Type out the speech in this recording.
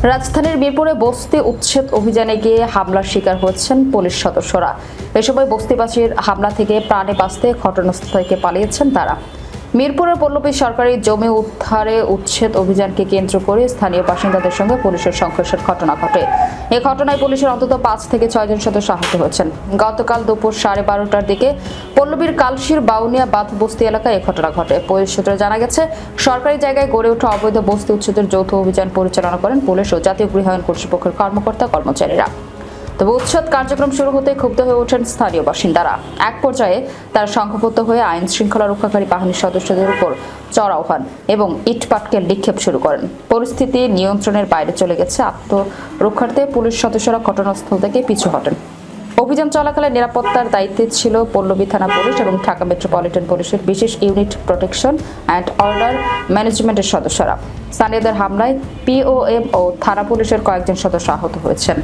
রাজধানীর মিরপুরে বস্তি উচ্ছেদ অভিযানে গিয়ে হামলার শিকার হচ্ছেন পুলিশ সদস্যরা। এ সময় বস্তিবাসীর হামলা থেকে প্রাণে বাঁচতে ঘটনাস্থল থেকে পালিয়েছেন তারা। মিরপুরের পল্লবী সরকারি জমি উদ্ধারে উচ্ছেদ অভিযানকে কেন্দ্র করে স্থানীয় বাসিন্দাদের সঙ্গে পুলিশের সংঘর্ষের ঘটনা ঘটে। এ ঘটনায় পুলিশের অন্তত 5 থেকে 6 জন সদস্য আহত হয়েছেন। গতকাল দুপুর 12:30টার দিকে পল্লবীর কালশির বাউনিয়া বাঁধ বস্তি এলাকায় এ ঘটনা ঘটে। পুলিশ সূত্রে জানা গেছে, সরকারি জায়গায় গড়ে ওঠা অবৈধ বস্তি উচ্ছেদের যৌথ অভিযান পরিচালনা করেন পুলিশ ও জাতীয় গৃহায়ণ কর্তৃপক্ষের কর্মকর্তা-কর্মচারীরা। তবে উচ্ছেদ কার্যক্রম শুরু হতে ক্ষুব্ধ হয়ে ওঠেন স্থানীয় বাসিন্দারা। এক পর্যায়ে তারা সংঘবদ্ধ হয়ে আইন শৃঙ্খলা রক্ষাকারী বাহিনীর সদস্যদের উপর চড়াও হন এবং ইটপাটকেল নিক্ষেপ শুরু করেন। পরিস্থিতি নিয়ন্ত্রণের বাইরে চলে গেছে। আত্মরক্ষার্থে পুলিশ সদস্যরা ঘটনাস্থল থেকে পিছু হটেন। অভিযান চলাকালে নিরাপত্তার দায়িত্বে ছিল পল্লবী থানা পুলিশ এবং ঢাকা মেট্রোপলিটন পুলিশের বিশেষ ইউনিট প্রোটেকশন অ্যান্ড অর্ডার ম্যানেজমেন্টের সদস্যরা। স্থানীয়দের হামলায় পিওএম ও থানা পুলিশের কয়েকজন সদস্য আহত হয়েছেন।